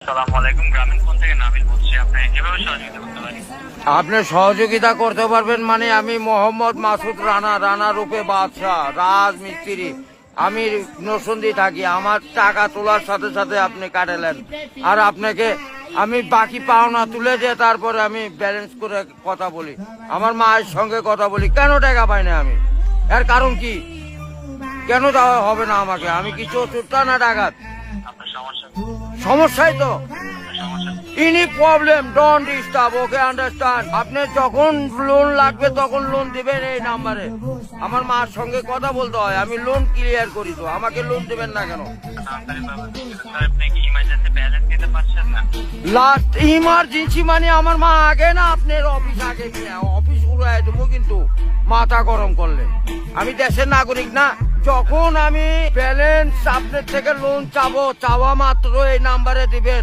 আসসালামু আলাইকুম, গ্রামীণ ফোন থেকে নাবিল বলছি। আপনি কিভাবে সহযোগিতা করতে পারি? আপনি সহযোগিতা করতে পারবেন মানে আমি মোহাম্মদ মাসুদ রানা রূপে বাদশাহ রাজমিস্ত্রি। আমি নরসিংদী থাকি। আমার টাকা তোলার সাথে সাথে আপনি কাটালেন, আর আপনাকে আমি বাকি পাওনা তুলে দিয়ে তারপরে আমি ব্যালেন্স করে কথা বলি, আমার মায়ের সঙ্গে কথা বলি। কেন টাকা পাই না আমি? এর কারণ কি? কেন দেওয়া হবে না আমাকে? আমি কি চতুর্থ না ডাকাত? আপনার সমস্যা সমস্যাই তো। সমস্যা any problem don't disturb, okay understand. আপনি যখন লোন লাগবে তখন লোন দিবেন এই নাম্বারে। আমার মার সঙ্গে কথা বলতে হয়, আমি লোন ক্লিয়ার করি। তো আমাকে লোন দিবেন না কেন? তাড়াতাড়ি পাবেন। স্যার, আপনি কি ইমার্জেন্সি ব্যালেন্স দিতে পারছেন না? লাস্ট ইমার্জেন্সি মানে আমার মা আগে না আপনার অফিস আগে কিনা অফিস উড়াই দেবো কিন্তু মাথা গরম করলে। আমি দেশের নাগরিক না। যখন আমি ব্যালেন্স আপনার থেকে লোন চাবো, চাওয়া মাত্র এই নাম্বারে দিবেন।